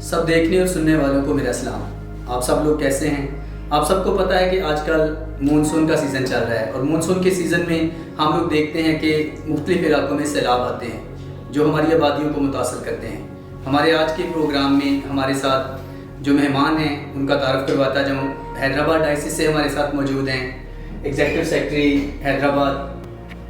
सब देखने और सुनने वालों को मेरा सलाम। आप सब लोग कैसे हैं? आप सबको पता है कि आजकल मानसून का सीज़न चल रहा है और मानसून के सीज़न में हम लोग देखते हैं कि मुख्तलिफ़ इलाकों में सैलाब आते हैं जो हमारी आबादियों को मुतासर करते हैं। हमारे आज के प्रोग्राम में हमारे साथ जो मेहमान हैं उनका तारफ़ करवाता जाऊँ। हैदराबाद डायसिस से हमारे साथ मौजूद हैं एग्जीक्यूटिव सेक्रेटरी हैदराबाद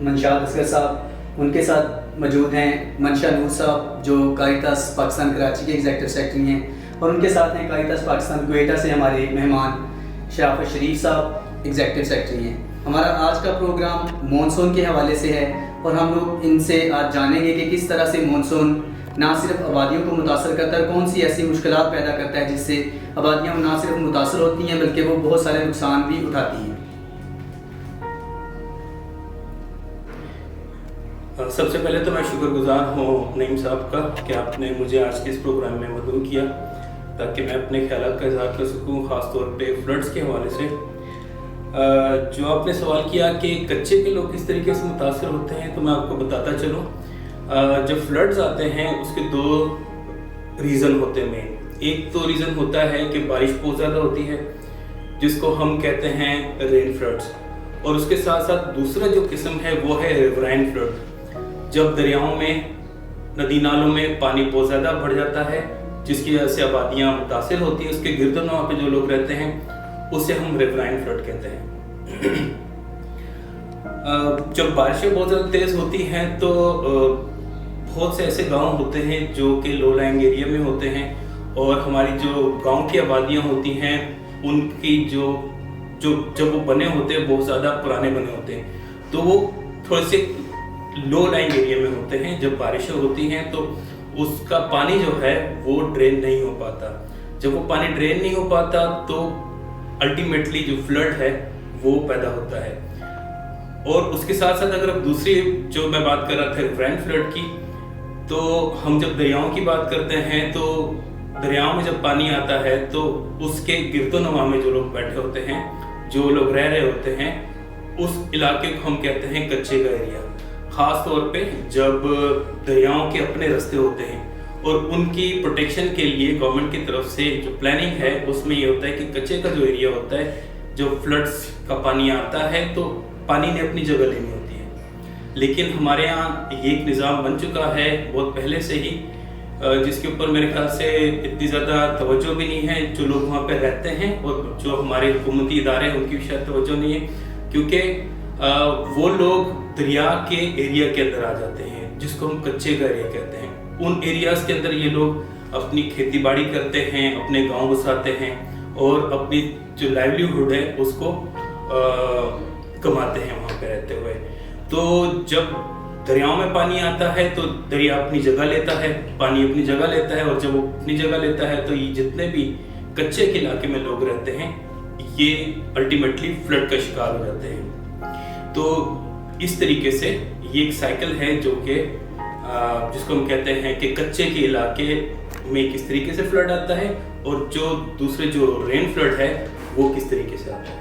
मंशाद असगर साहब, उनके साथ मौजूद हैं मंशा नूर साहब जो कारितास पाकिस्तान कराची के एग्जीक्यूटिव सेक्रेटरी हैं, और उनके साथ हैं कारितास पाकिस्तान क्वेटा से हमारे मेहमान शराफत शरीफ साहब एग्जीक्यूटिव सेक्रेटरी हैं। हमारा आज का प्रोग्राम मानसून के हवाले से है और हम लोग इनसे आज जानेंगे कि किस तरह से मानसून ना सिर्फ आबादियों को मुतासर करता है, कौन सी ऐसी मुश्किलात पैदा करता है जिससे आबादियाँ ना सिर्फ मुतासर होती हैं बल्कि वो बहुत सारे नुकसान भी उठाती हैं। सबसे पहले तो मैं शुक्रगुजार हूँ नईम साहब का कि आपने मुझे आज के इस प्रोग्राम में मदद किया ताकि मैं अपने ख्यालात का इज़हार कर सकूँ, ख़ास तौर पे फ्लड्स के हवाले से। जो आपने सवाल किया कि कच्चे के लोग किस तरीके से मुतासर होते हैं, तो मैं आपको बताता चलूँ। जब फ्लड्स आते हैं उसके दो रीज़न होते हैं मेन। एक तो रीज़न होता है कि बारिश बहुत ज़्यादा होती है जिसको हम कहते हैं रेन फ्लड्स, और उसके साथ साथ दूसरा जो किस्म है वो है रिवराइन फ्लड। जब दरियाओं में, नदी नालों में पानी बहुत ज़्यादा बढ़ जाता है जिसकी वजह से आबादियाँ मुतासिर होती हैं, उसके गिरदोनवा पे जो लोग रहते हैं उसे हम रिवराइन फ्लड कहते हैं। जब बारिशें बहुत ज़्यादा तेज़ होती हैं तो बहुत से ऐसे गांव होते हैं जो कि लो लाइंग एरिया में होते हैं, और हमारी जो गांव की आबादियाँ होती हैं उनकी जब वो बने होते हैं बहुत ज़्यादा पुराने बने होते हैं, तो वो थोड़े से लो लाइंग एरिया में होते हैं। जब बारिशें होती हैं तो उसका पानी जो है वो ड्रेन नहीं हो पाता। जब वो पानी ड्रेन नहीं हो पाता तो अल्टीमेटली जो फ्लड है वो पैदा होता है। और उसके साथ साथ अगर अब दूसरी जो मैं बात कर रहा था रिवराइन फ्लड की, तो हम जब दरियाओं की बात करते हैं तो दरियाओं में जब पानी आता है तो उसके गिरदोनवा में जो लोग बैठे होते हैं, जो लोग रह रहे होते हैं, उस इलाके को हम कहते हैं कच्चे का एरिया। ख़ास तौर पे जब दरियाओं के अपने रास्ते होते हैं और उनकी प्रोटेक्शन के लिए गवर्नमेंट की तरफ से जो प्लानिंग है उसमें ये होता है कि कच्चे का जो एरिया होता है, जब फ्लड्स का पानी आता है तो पानी ने अपनी जगह लेनी होती है। लेकिन हमारे यहाँ ये एक निज़ाम बन चुका है बहुत पहले से ही, जिसके ऊपर मेरे ख्याल से इतनी ज़्यादा तवज्जो भी नहीं है। जो लोग वहाँ पर रहते हैं और जो हमारे हुकूमती इदारे हैं उनकी भी शायद तवज्जो नहीं है, क्योंकि वो लोग दरिया के एरिया के अंदर आ जाते हैं जिसको हम कच्चे का एरिया कहते हैं। उन एरियाज़ के अंदर ये लोग अपनी खेती बाड़ी करते हैं, अपने गांव बसाते हैं और अपनी जो लाइवलीहुड है उसको कमाते हैं वहाँ पे रहते हुए। तो जब दरियाओं में पानी आता है तो दरिया अपनी जगह लेता है, पानी अपनी जगह लेता है, और जब वो अपनी जगह लेता है तो ये जितने भी कच्चे के इलाके में लोग रहते हैं ये अल्टीमेटली फ्लड का शिकार हो जाते हैं। तो इस तरीके से ये एक साइकिल है जो कि जिसको हम कहते हैं कि कच्चे के इलाके में किस तरीके से फ्लड आता है और जो दूसरे जो रेन फ्लड है वो किस तरीके से आता है।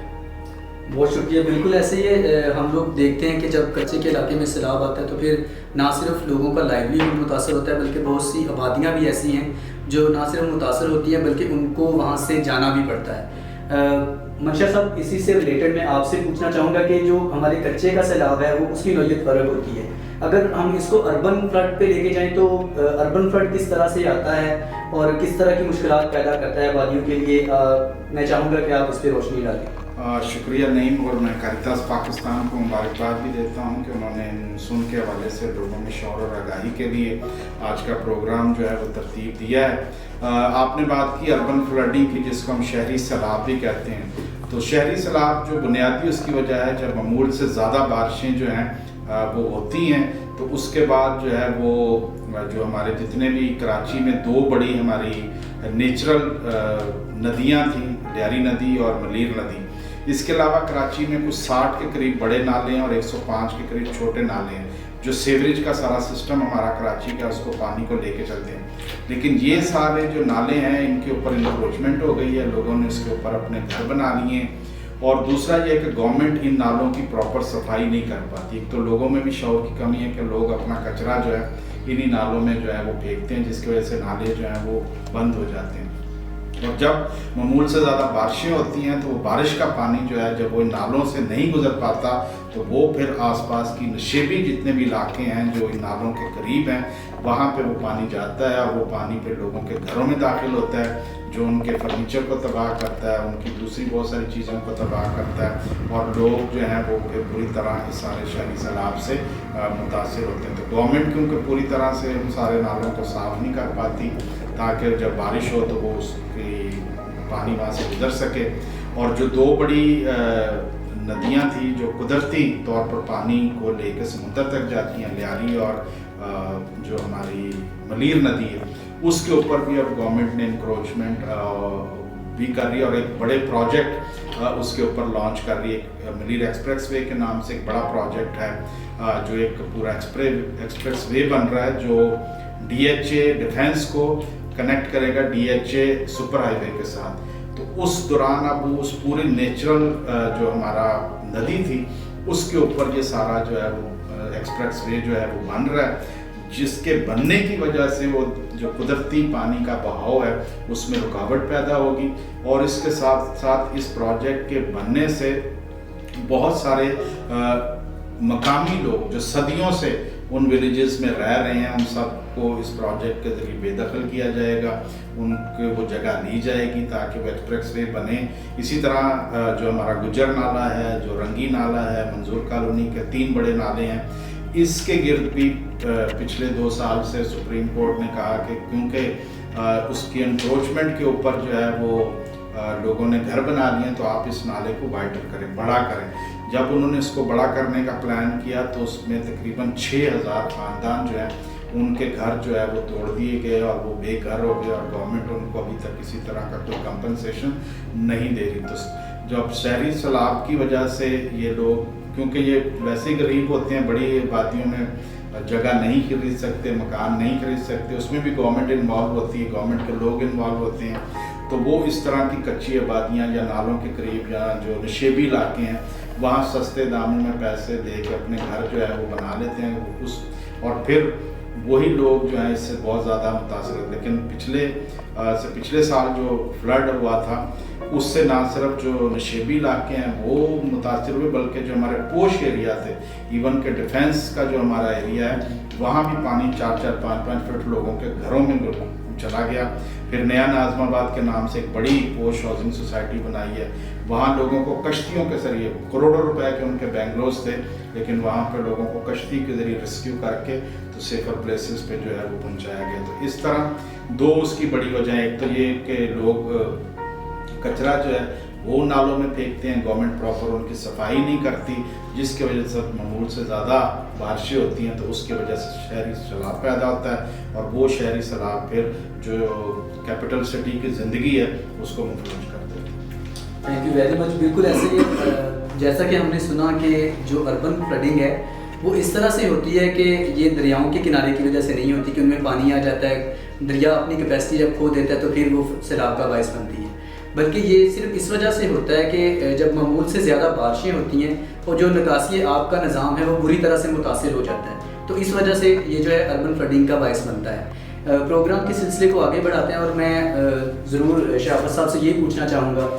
बहुत शुक्रिया। बिल्कुल ऐसे ही हम लोग देखते हैं कि जब कच्चे के इलाके में सैलाब आता है तो फिर ना सिर्फ लोगों का लाइवलीहुड मुतासर होता है बल्कि बहुत सी आबादियाँ भी ऐसी हैं जो ना सिर्फ मुतासर होती हैं बल्कि उनको वहाँ से जाना भी पड़ता है। मंशा साहब, इसी से रिलेटेड मैं आपसे पूछना चाहूँगा कि जो हमारे कच्चे का सैलाब है वो उसकी नौयत फ़र्क होती है। अगर हम इसको अर्बन फ्लड पे लेके जाएं तो अर्बन फ्लड किस तरह से आता है और किस तरह की मुश्किलात पैदा करता है आबादियों के लिए, मैं चाहूँगा कि आप इस पर रोशनी डालें। शुक्रिया नईम, और मैं कारितास पाकिस्तान को मुबारकबाद भी देता हूँ कि उन्होंने मानसून के हवाले से लोगों में शौर और आगाही के लिए आज का प्रोग्राम जो है वो तरतीब दिया है। आपने बात की अर्बन फ्लडिंग की जिसको हम शहरी सैलाब भी कहते हैं। तो शहरी सैलाब जो बुनियादी उसकी वजह है जब मामूल से ज़्यादा बारिशें जो हैं वो होती हैं, तो उसके बाद जो है वो जो हमारे जितने भी कराची में दो बड़ी हमारी नेचुरल नदियाँ थीं, लियारी नदी और मलीर नदी, इसके अलावा कराची में कुछ 60 के करीब बड़े नाले हैं और 105 के करीब छोटे नाले हैं जो सीवरेज का सारा सिस्टम हमारा कराची का उसको पानी को लेके चलते हैं। लेकिन ये सारे जो नाले हैं इनके ऊपर इंक्रोचमेंट हो गई है, लोगों ने इसके ऊपर अपने घर बना लिए, और दूसरा ये कि गवर्नमेंट इन नालों की प्रॉपर सफाई नहीं कर पाती। एक तो लोगों में भी शौर की कमी है कि लोग अपना कचरा जो है इन्हीं नालों में जो है वो फेंकते हैं, जिसकी वजह से नाले जो हैं वो बंद हो जाते हैं। और जब मामूल से ज़्यादा बारिशें होती हैं तो वो बारिश का पानी जो है जब वो इन नालों से नहीं गुजर पाता तो वो फिर आसपास की नशेबी जितने भी इलाके हैं जो इन नालों के करीब हैं वहाँ पे वो पानी जाता है और वो पानी फिर लोगों के घरों में दाखिल होता है, जो उनके फर्नीचर को तबाह करता है, उनकी दूसरी बहुत सारी चीज़ों को तबाह करता है और लोग जो हैं वो फिर पूरी तरह इस सारे शहरी सैलाब से मुतासिर होते हैं। तो गवर्नमेंट क्योंकि पूरी तरह से उन सारे नालों को साफ़ नहीं कर पाती ताकि जब बारिश हो तो वो उसकी पानी वहाँ से गुजर सके। और जो दो बड़ी नदियाँ थी जो कुदरती तौर पर पानी को लेकर समुद्र तक जाती हैं, लियारी और जो हमारी मलीर नदी है, उसके ऊपर भी अब गवर्नमेंट ने इंक्रोचमेंट भी कर रही है और एक बड़े प्रोजेक्ट उसके ऊपर लॉन्च कर रही है। मलीर एक्सप्रेस वे के नाम से एक बड़ा प्रोजेक्ट है जो एक पूरा एक्सप्रेस वे बन रहा है जो DHA डिफेंस को कनेक्ट करेगा DHA सुपर हाईवे के साथ। तो उस दौरान अब उस पूरी नेचुरल जो हमारा नदी थी उसके ऊपर ये सारा जो है वो एक्सप्रेस वे जो है वो बन रहा है, जिसके बनने की वजह से वो जो कुदरती पानी का बहाव है उसमें रुकावट पैदा होगी। और इसके साथ साथ इस प्रोजेक्ट के बनने से बहुत सारे मकामी लोग जो सदियों से उन विलेजेस में रह रहे हैं उन सबको इस प्रोजेक्ट के जरिए बेदखल किया जाएगा, उनको वो जगह ली जाएगी ताकि वो एक्सप्रेस वे बने। इसी तरह जो हमारा गुजर नाला है, जो रंगी नाला है, मंजूर कॉलोनी के 3 बड़े नाले हैं, इसके गिर्द भी पिछले 2 साल से सुप्रीम कोर्ट ने कहा कि क्योंकि उसकी एनक्रोचमेंट के ऊपर जो है वो लोगों ने घर बना लिए तो आप इस नाले को वाइडर करें, बड़ा करें। जब उन्होंने इसको बड़ा करने का प्लान किया तो उसमें तकरीबन 6000 ख़ानदान जो है उनके घर जो है वो तोड़ दिए गए और वो बेघर हो गए और गवर्नमेंट उनको अभी तक किसी तरह का कोई कंपनसेशन नहीं दे रही। तो जब शहरी सैलाब की वजह से ये लोग, क्योंकि ये वैसे ही गरीब होते हैं, बड़ी आबादियों में जगह नहीं खरीद सकते, मकान नहीं खरीद सकते, उसमें भी गवर्नमेंट इन्वॉल्व होती है, गवर्नमेंट के लोग इन्वॉल्व होते हैं। तो वो इस तरह की कच्ची आबादियाँ या नालों के करीब या जो नशेबी इलाके हैं वहाँ सस्ते दामों में पैसे दे के अपने घर जो है वो बना लेते हैं उस, और फिर वही लोग जो हैं इससे बहुत ज़्यादा मुतासर हैं। लेकिन पिछले साल जो फ्लड हुआ था उससे ना सिर्फ जो नशेबी इलाके हैं वो मुतासर हुए बल्कि जो हमारे पोश एरिया थे, इवन के डिफेंस का जो हमारा एरिया है वहाँ भी पानी 4-4, 5-5 फुट लोगों के घरों में चला गया। फिर नया नाज़माबाद के नाम से एक बड़ी पोश हाउसिंग सोसाइटी बनाई है, वहाँ लोगों को कश्तियों के जरिए, करोड़ों रुपए के उनके बैंगलोस थे, लेकिन वहाँ पर लोगों को कश्ती के जरिए रेस्क्यू करके तो सेफर प्लेसेस पे जो है वो पहुँचाया गया। तो इस तरह 2 उसकी बड़ी वजह, एक तो ये कि लोग कचरा जो है वो नालों में फेंकते हैं, गवर्नमेंट प्रॉपर उनकी सफाई नहीं करती, जिसकी वजह से मामूल से ज़्यादा बारिशें होती हैं तो उसकी वजह से शहरी सैलाब पैदा होता है और वो शहरी सैलाब फिर जो कैपिटल सिटी की ज़िंदगी है उसको मुफलूज कर देते हैं। Thank you very much. बिल्कुल ऐसे ही जैसा कि हमने सुना कि जो अर्बन फ्लडिंग है वो इस तरह से होती है कि ये दरियाओं के किनारे की वजह से नहीं होती कि उनमें पानी आ जाता है, दरिया अपनी कैपेसिटी जब खो देता है तो फिर वो सैलाब का बायस बनती है, बल्कि ये सिर्फ इस वजह से होता है कि जब मामूल से ज़्यादा बारिशें होती हैं और जो निकासी आब का निज़ाम है वो बुरी तरह से मुतासिर हो जाता है, तो इस वजह से ये जो है अर्बन फ्लडिंग का बायस बनता है। प्रोग्राम के सिलसिले को आगे बढ़ाते हैं और मैं ज़रूर शाफत साहब से ये पूछना चाहूँगा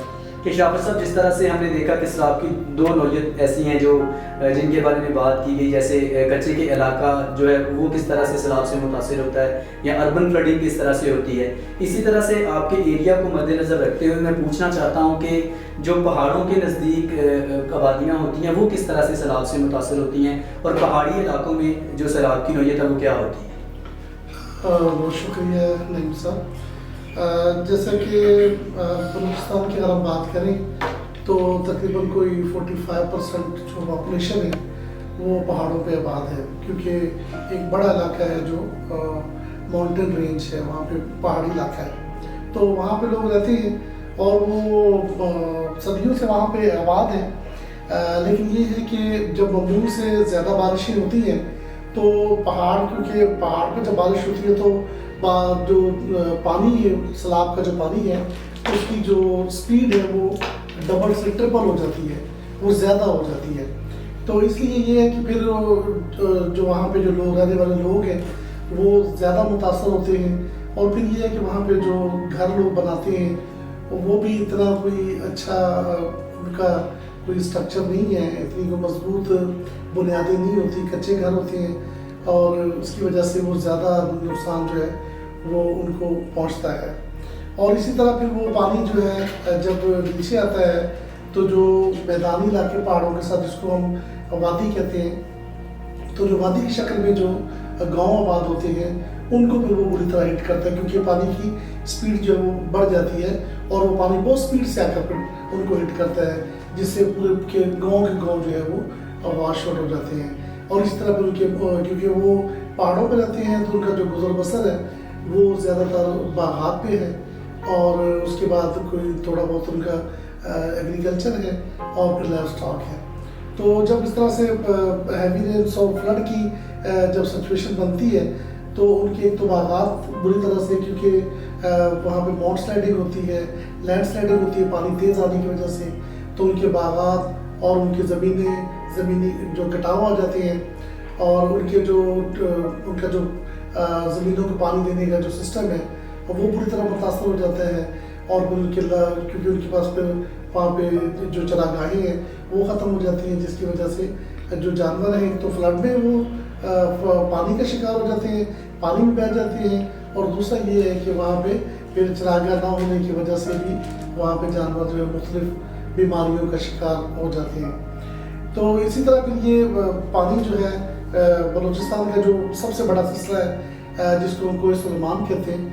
कि शाफत साहब, जिस तरह से हमने देखा कि सैलाब की 2 नौयत ऐसी हैं जो जिनके बारे में बात की गई, जैसे कच्चे के इलाका जो है वो किस तरह से सैलाब से मुतासिर होता है या अर्बन फ्लडिंग किस तरह से होती है। इसी तरह से आपके एरिया को मद्देनज़र रखते हुए मैं पूछना चाहता हूँ कि जो पहाड़ों के नज़दीक आबादियाँ होती हैं वो किस तरह से सैलाब से मुतासिर होती हैं और पहाड़ी इलाकों में जो सैलाब की नौयत है वो क्या होती है। बहुत शुक्रिया नईम साहब। जैसा कि बलूचिस्तान की अगर हम बात करें तो तकरीबन कोई 45% जो पॉपुलेशन है वो पहाड़ों पे आबाद है, क्योंकि एक बड़ा इलाका है जो माउंटेन रेंज है, वहाँ पे पहाड़ी इलाका है, तो वहाँ पे लोग रहते हैं और वो सदियों से वहाँ पे आबाद हैं। लेकिन ये है कि जब मामूल से ज़्यादा बारिशें होती हैं तो पहाड़, क्योंकि पहाड़ पे जब बारिश होती है तो जो पानी है, सैलाब का जो पानी है उसकी जो स्पीड है वो डबल से ट्रिपल हो जाती है, वो ज़्यादा हो जाती है। तो इसलिए ये है कि फिर जो वहाँ पे जो लोग रहने वाले लोग हैं वो ज़्यादा मुतासर होते हैं। और फिर ये है कि वहाँ पे जो घर लोग बनाते हैं वो भी इतना कोई अच्छा उनका कोई स्ट्रक्चर नहीं है, इतनी कोई मजबूत बुनियादें नहीं होती, कच्चे घर होते हैं और उसकी वजह से वो ज़्यादा नुकसान जो है वो उनको पहुंचता है। और इसी तरह फिर वो पानी जो है जब नीचे आता है तो जो मैदानी इलाके पहाड़ों के साथ जिसको हम वादी कहते हैं, तो जो वादी की शक्ल में जो गांव आबाद होते हैं उनको फिर वो बुरी तरह हिट करता है, क्योंकि पानी की स्पीड जो है वो बढ़ जाती है और वो पानी बहुत स्पीड से आकर फिर उनको हिट करता है, जिससे पूरे के गांव जो है वो वॉश आउट हो जाते हैं। और इस तरह फिर उनके क्योंकि वो पहाड़ों पे रहते हैं तो उनका जो गुजर बसर है वो ज़्यादातर बागात पे है और उसके बाद कोई थोड़ा बहुत उनका एग्रीकल्चर है और फिर लाइव स्टॉक है। तो जब इस तरह से हैवी रेन्स और फ्लड की जब सिचुएशन बनती है तो उनके एक तो बागात बुरी तरह से, क्योंकि वहाँ पे माउंट स्लाइडिंग होती है, लैंड स्लाइडिंग होती है पानी तेज़ आने की वजह से, तो उनके बागात और उनकी ज़मीनी जो कटाव आ जाते हैं और उनके जो उनका जो ज़मीनों को पानी देने का जो सिस्टम है वो पूरी तरह मुतासर हो जाता है। और उनके क्योंकि उनके पास फिर वहाँ पे जो चरागाहें हैं वो ख़त्म हो जाती हैं, जिसकी वजह से जो जानवर हैं तो फ्लड में वो पानी का शिकार हो जाते हैं, पानी में बह जाते हैं। और दूसरा ये है कि वहाँ पे फिर चरागाह ना होने की वजह से भी वहाँ पे जानवर जो है मुख्तलिफ बीमारियों का शिकार हो जाते हैं। तो इसी तरह फिर ये पानी जो है बलूचिस्तान का जो सबसे बड़ा सिलसिला है जिसको कोह सुलेमान कहते हैं,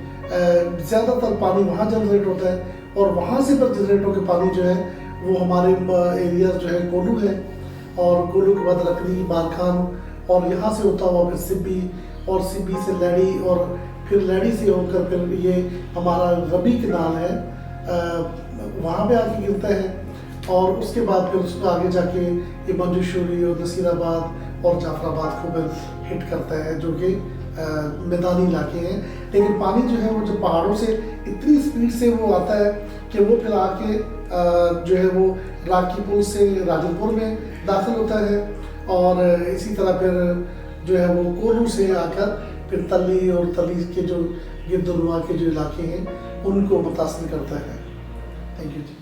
ज़्यादातर पानी वहाँ जनरेट होता है और वहाँ से पर जनरेट होकर पानी जो है वो हमारे एरिया जो है कोलू है और कोलू के बाद लकड़ी, बारखान और यहाँ से होता हुआ फिर सिब्बी और सिब्बी से लैडी और फिर लैडी से होकर फिर ये हमारा रबी कनाल है वहाँ पे आके गिरता है और उसके बाद फिर उसको आगे जाके ये मंजूशूरी और नसीराबाद और जाफराबाद को फिर हिट करता है, जो कि मैदानी इलाके हैं। लेकिन पानी जो है वो जो पहाड़ों से इतनी स्पीड से वो आता है कि वो फिर आके जो है वो राकी पुल से राजनपुर में दाखिल होता है और इसी तरह फिर जो है वो कोलू से आकर फिर तली और तली के जो गिरदुनवा के जो इलाके हैं उनको मुतासिर करता है। Thank you ji.